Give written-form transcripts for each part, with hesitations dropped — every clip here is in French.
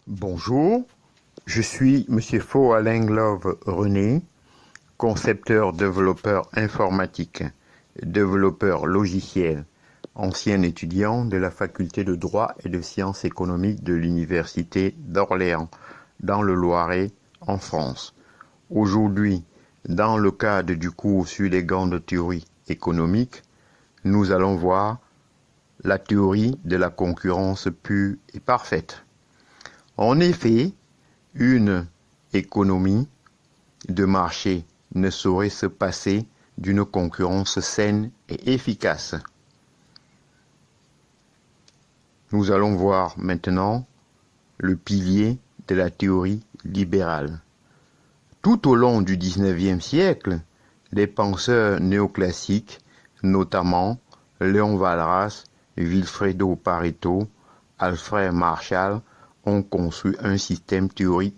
Bonjour, je suis Monsieur Faux-Alain-Glove René, concepteur développeur informatique, développeur logiciel, ancien étudiant de la faculté de droit et de sciences économiques de l'université d'Orléans, dans le Loiret, en France. Aujourd'hui, dans le cadre du cours sur les grandes théories économiques, nous allons voir la théorie de la concurrence pure et parfaite. En effet, une économie de marché ne saurait se passer d'une concurrence saine et efficace. Nous allons voir maintenant le pilier de la théorie libérale. Tout au long du XIXe siècle, les penseurs néoclassiques, notamment Léon Walras, Vilfredo Pareto, Alfred Marshall, ont construit un système théorique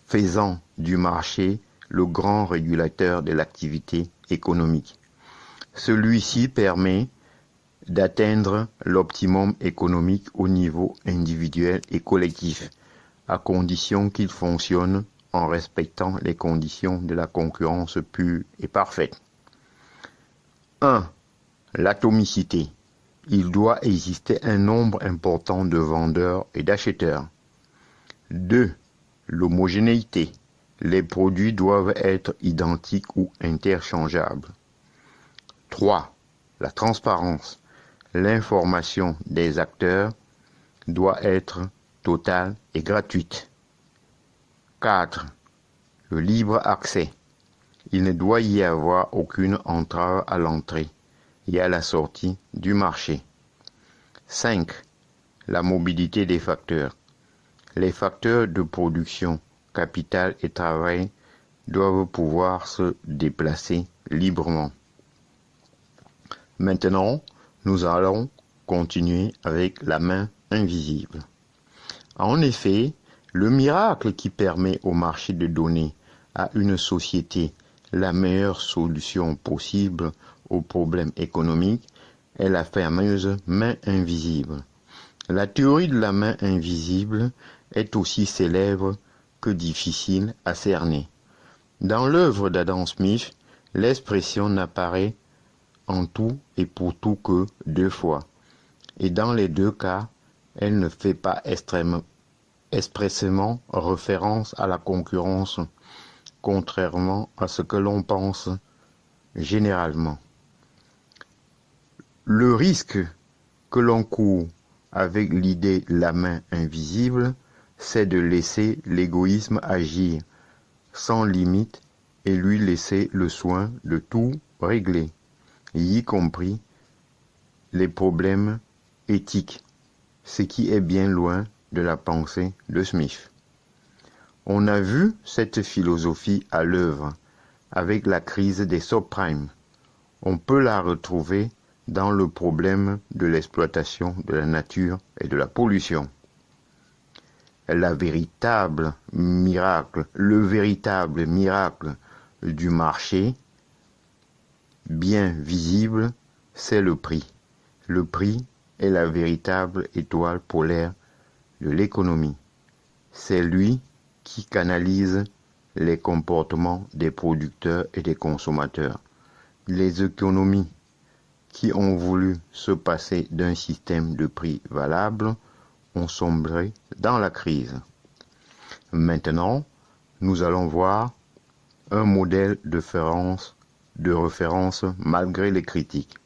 faisant du marché le grand régulateur de l'activité économique. Celui-ci permet d'atteindre l'optimum économique au niveau individuel et collectif, à condition qu'il fonctionne en respectant les conditions de la concurrence pure et parfaite. 1. L'atomicité. Il doit exister un nombre important de vendeurs et d'acheteurs. 2. L'homogénéité. Les produits doivent être identiques ou interchangeables. 3. La transparence. L'information des acteurs doit être totale et gratuite. 4. Le libre accès. Il ne doit y avoir aucune entrave à l'entrée et à la sortie du marché. 5. La mobilité des facteurs. Les facteurs de production, capital et travail doivent pouvoir se déplacer librement. Maintenant, nous allons continuer avec la main invisible. En effet, le miracle qui permet au marché de donner à une société la meilleure solution possible aux problèmes économiques est la fameuse main invisible. La théorie de la main invisible est aussi célèbre que difficile à cerner. Dans l'œuvre d'Adam Smith, l'expression n'apparaît en tout et pour tout que 2 fois, et dans les 2 cas, elle ne fait pas expressément référence à la concurrence, contrairement à ce que l'on pense généralement. Le risque que l'on court avec l'idée de la main invisible, c'est de laisser l'égoïsme agir sans limite et lui laisser le soin de tout régler, y compris les problèmes éthiques, ce qui est bien loin de la pensée de Smith. On a vu cette philosophie à l'œuvre avec la crise des subprimes. On peut la retrouver dans le problème de l'exploitation de la nature et de la pollution. Le véritable miracle du marché, bien visible, c'est le prix. Le prix est la véritable étoile polaire de l'économie. C'est lui qui canalise les comportements des producteurs et des consommateurs. Les économies qui ont voulu se passer d'un système de prix valable ont sombré dans la crise. Maintenant, nous allons voir un modèle de référence malgré les critiques.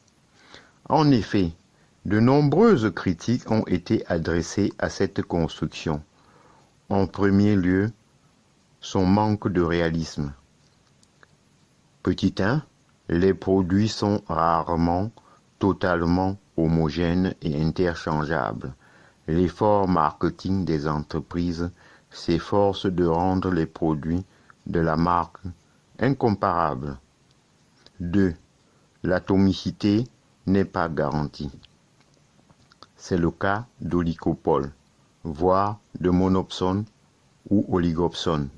En effet, de nombreuses critiques ont été adressées à cette construction. En premier lieu, son manque de réalisme. Petit 1. Les produits sont rarement totalement homogènes et interchangeables. L'effort marketing des entreprises s'efforce de rendre les produits de la marque incomparables. 2. L'atomicité n'est pas garantie. C'est le cas d'oligopole, voire de monopsone ou oligopsone.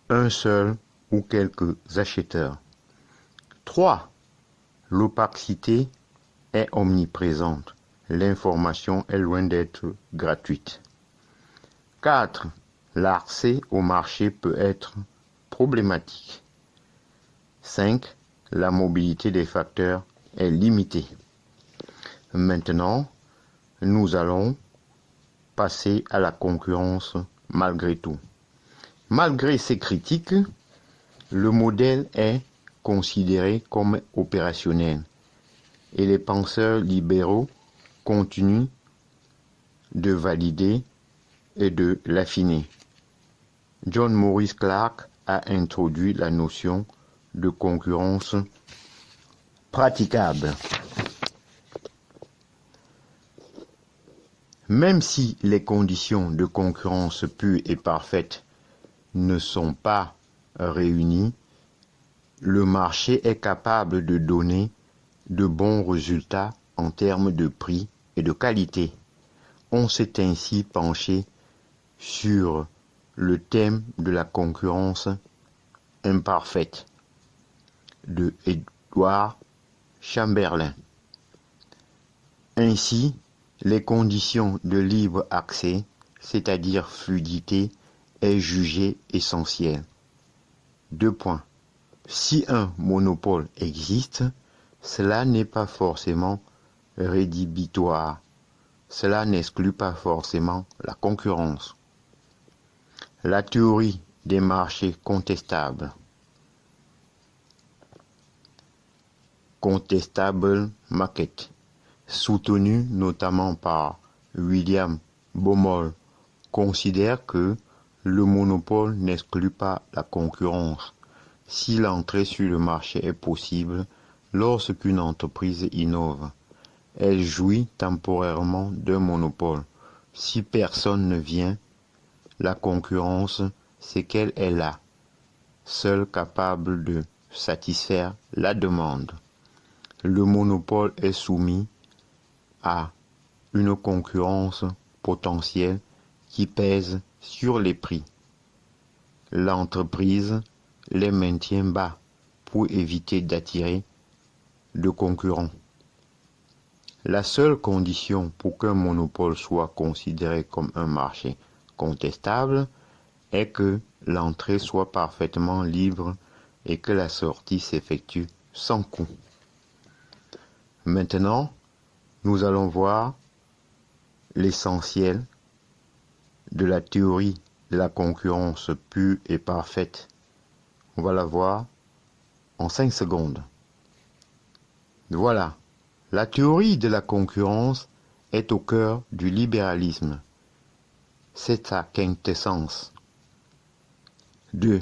Un seul ou quelques acheteurs. 3. L'opacité est omniprésente. l'information est loin d'être gratuite. 4. L'accès au marché peut être problématique. 5. La mobilité des facteurs est limitée. Maintenant, nous allons passer à la concurrence malgré tout. Malgré ces critiques, le modèle est considéré comme opérationnel et les penseurs libéraux continuent de valider et de l'affiner. John Maurice Clark a introduit la notion de concurrence praticable. Même si les conditions de concurrence pure et parfaite ne sont pas réunies, le marché est capable de donner de bons résultats en termes de prix et de qualité. On s'est ainsi penché sur le thème de la concurrence imparfaite de Edward Chamberlain. Ainsi, les conditions de libre accès, c'est-à-dire fluidité, est jugée essentielle. 2 points. Si un monopole existe, cela n'est pas forcément rédhibitoire. Cela n'exclut pas forcément la concurrence. La théorie des marchés contestables. Contestable Market, soutenue notamment par William Baumol, considère que le monopole n'exclut pas la concurrence si l'entrée sur le marché est possible lorsqu'une entreprise innove. Elle jouit temporairement d'un monopole. Si personne ne vient, la concurrence, c'est qu'elle est là, seule capable de satisfaire la demande. Le monopole est soumis à une concurrence potentielle qui pèse sur les prix. L'entreprise les maintient bas pour éviter d'attirer de concurrents. La seule condition pour qu'un monopole soit considéré comme un marché contestable est que l'entrée soit parfaitement libre et que la sortie s'effectue sans coût. Maintenant, nous allons voir l'essentiel de la théorie de la concurrence pure et parfaite. On va la voir en 5 secondes. Voilà, la théorie de la concurrence est au cœur du libéralisme. C'est sa quintessence. 2.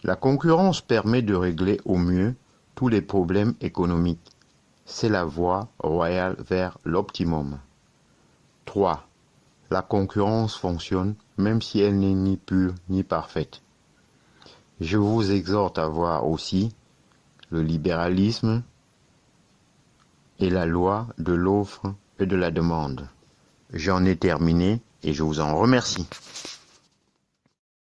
La concurrence permet de régler au mieux tous les problèmes économiques. C'est la voie royale vers l'optimum. 3. La concurrence fonctionne même si elle n'est ni pure ni parfaite. Je vous exhorte à voir aussi le libéralisme et la loi de l'offre et de la demande. J'en ai terminé et je vous en remercie.